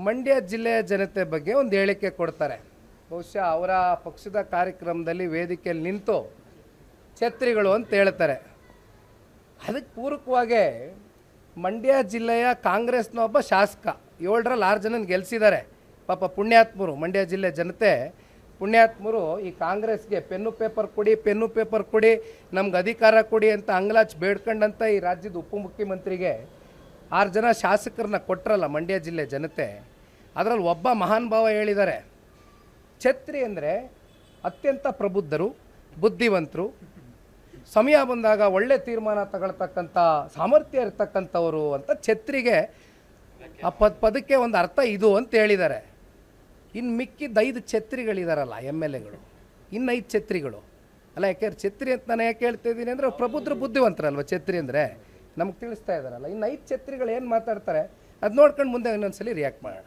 ಮಂಡ್ಯ ಜಿಲ್ಲೆಯ ಜನತೆ ಬಗ್ಗೆ ಒಂದು ಹೇಳಿಕೆ ಕೊಡ್ತಾರೆ. ಬಹುಶಃ ಅವರ ಪಕ್ಷದ ಕಾರ್ಯಕ್ರಮದಲ್ಲಿ ವೇದಿಕೆಯಲ್ಲಿ ನಿಂತು ಛತ್ರಿಗಳು ಅಂತ ಹೇಳ್ತಾರೆ. ಅದಕ್ಕೆ ಪೂರಕವಾಗಿ ಮಂಡ್ಯ ಜಿಲ್ಲೆಯ ಕಾಂಗ್ರೆಸ್ನ ಒಬ್ಬ ಶಾಸಕ 7ರಲ್ಲಿ 6 ಜನ ಗೆಲ್ಲಿಸಿದ್ದಾರೆ. ಪಾಪ ಪುಣ್ಯಾತ್ಮರು, ಮಂಡ್ಯ ಜಿಲ್ಲೆ ಜನತೆ ಪುಣ್ಯಾತ್ಮರು ಈ ಕಾಂಗ್ರೆಸ್ಗೆ ಪೆನ್ನು ಪೇಪರ್ ಕೊಡಿ ನಮ್ಗೆ ಅಧಿಕಾರ ಕೊಡಿ ಅಂತ ಅಂಗ್ಲಾಚ್ ಬೇಡ್ಕೊಂಡಂಥ ಈ ರಾಜ್ಯದ ಉಪಮುಖ್ಯಮಂತ್ರಿಗೆ 6 ಜನ ಶಾಸಕರನ್ನ ಕೊಟ್ಟರಲ್ಲ ಮಂಡ್ಯ ಜಿಲ್ಲೆ ಜನತೆ. ಅದರಲ್ಲಿ ಒಬ್ಬ ಮಹಾನ್ ಭಾವ ಹೇಳಿದ್ದಾರೆ, ಛತ್ರಿ ಅಂದರೆ ಅತ್ಯಂತ ಪ್ರಬುದ್ಧರು, ಬುದ್ಧಿವಂತರು, ಸಮಯ ಬಂದಾಗ ಒಳ್ಳೆ ತೀರ್ಮಾನ ತಗೊಳ್ತಕ್ಕಂಥ ಸಾಮರ್ಥ್ಯ ಇರ್ತಕ್ಕಂಥವರು ಅಂತ ಛತ್ರಿಗೆ ಆ ಪದಕ್ಕೆ ಒಂದು ಅರ್ಥ ಇದು ಅಂತ ಹೇಳಿದ್ದಾರೆ. ಇನ್ನು ಮಿಕ್ಕಿದ 5 ಛತ್ರಿಗಳಿದಾರಲ್ಲ MLAಗಳು, ಇನ್ನು 5 ಛತ್ರಿಗಳು ಅಲ್ಲ. ಯಾಕೆಂದ್ರೆ ಛತ್ರಿ ಅಂತ ನಾನು ಯಾಕೆ ಹೇಳ್ತಾ ಇದ್ದೀನಿ ಅಂದರೆ ಪ್ರಬುದ್ಧರು ಬುದ್ಧಿವಂತರಲ್ವ ಛತ್ರಿ ಅಂದರೆ, ನಮ್ಗೆ ತಿಳಿಸ್ತಾ ಇದ್ದಾರಲ್ಲ. ಇನ್ನು 5 ಛತ್ರಿಗಳು ಏನು ಮಾತಾಡ್ತಾರೆ ಅದು ನೋಡ್ಕೊಂಡು ಮುಂದೆ ಇನ್ನೊಂದ್ಸಲಿ ರಿಯಾಕ್ಟ್ ಮಾಡೋಣ.